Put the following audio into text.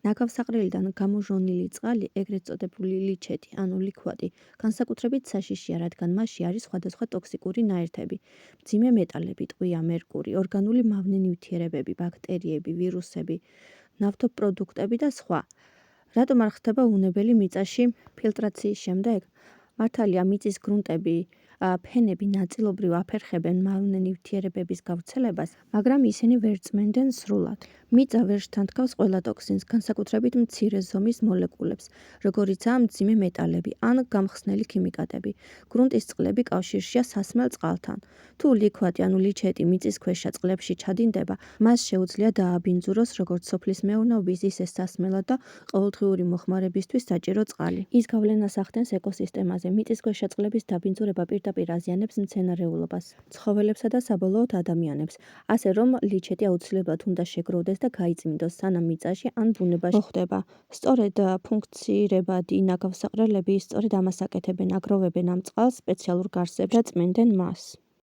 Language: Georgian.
ნაკავსაყრელიდან გამოჟონილი წყალი, ეგრეთ წოდებული ლიჩეთი, ანუ ლიქვადი, განსაკუთრებით საშიშია, რადგან მასში არის სხვადასხვა ტოქსიკური ნაერთები, მძიმე მეტალები, ტყვია, მერკური, ორგანული მავნე ნივთიერებები, ბაქტერიები, ვირუსები, ნავთობპროდუქტები და სხვა. რატომ არ ხდება უნებელი მიწაში ფილტრაციის შემდეგ? მართალია მიწის გრუნტები, ფენები ნაწილობრივ აფერხებენ მავნე ნივთიერებების გავრცელებას, მაგრამ ისინი ვერ წმენდნენ სრულად. მიწა ვერ შთანთქავს ყველა ტოქსინს, განსაკუთრებით მცირე ზომის მოლეკულებს, როგორიცაა მძიმე მეტალები ან გამხსნელი ქიმიკატები. გრუნტის წყლები კავშირშია სასმელ წყალთან. თუ ლიქვადი ანუ ლიჩეთი მიწის ქვეშა წყლებში ჩადინდება, მას შეუძლია დააბინძუროს როგორც სოფლის მეურნეობის, ისე სასმელად და ყოველდღიური მოხმარებისთვის საჭირო წყალი. ის გავლენას ახდენს ეკოსისტემაზე. მიწისქვეშა წყლების დაბინძურება პირდაპირ აზიანებს მცენარეულობას, ცხოველებსა და საბოლოოდ ადამიანებს, ასე რომ ლიჩეთი აუცილებლად უნდა შეგროვდეს და გაიწმინდოს, სანამ მიწაში ან ბუნებაში მოხვდება. სწორედ ფუნქცირებადი ნაკავსაყრელები სწორედ ამას აკეთებენ, აგროვებენ ამ წყალს სპეციალურ გარსებში და წმენდნენ მას.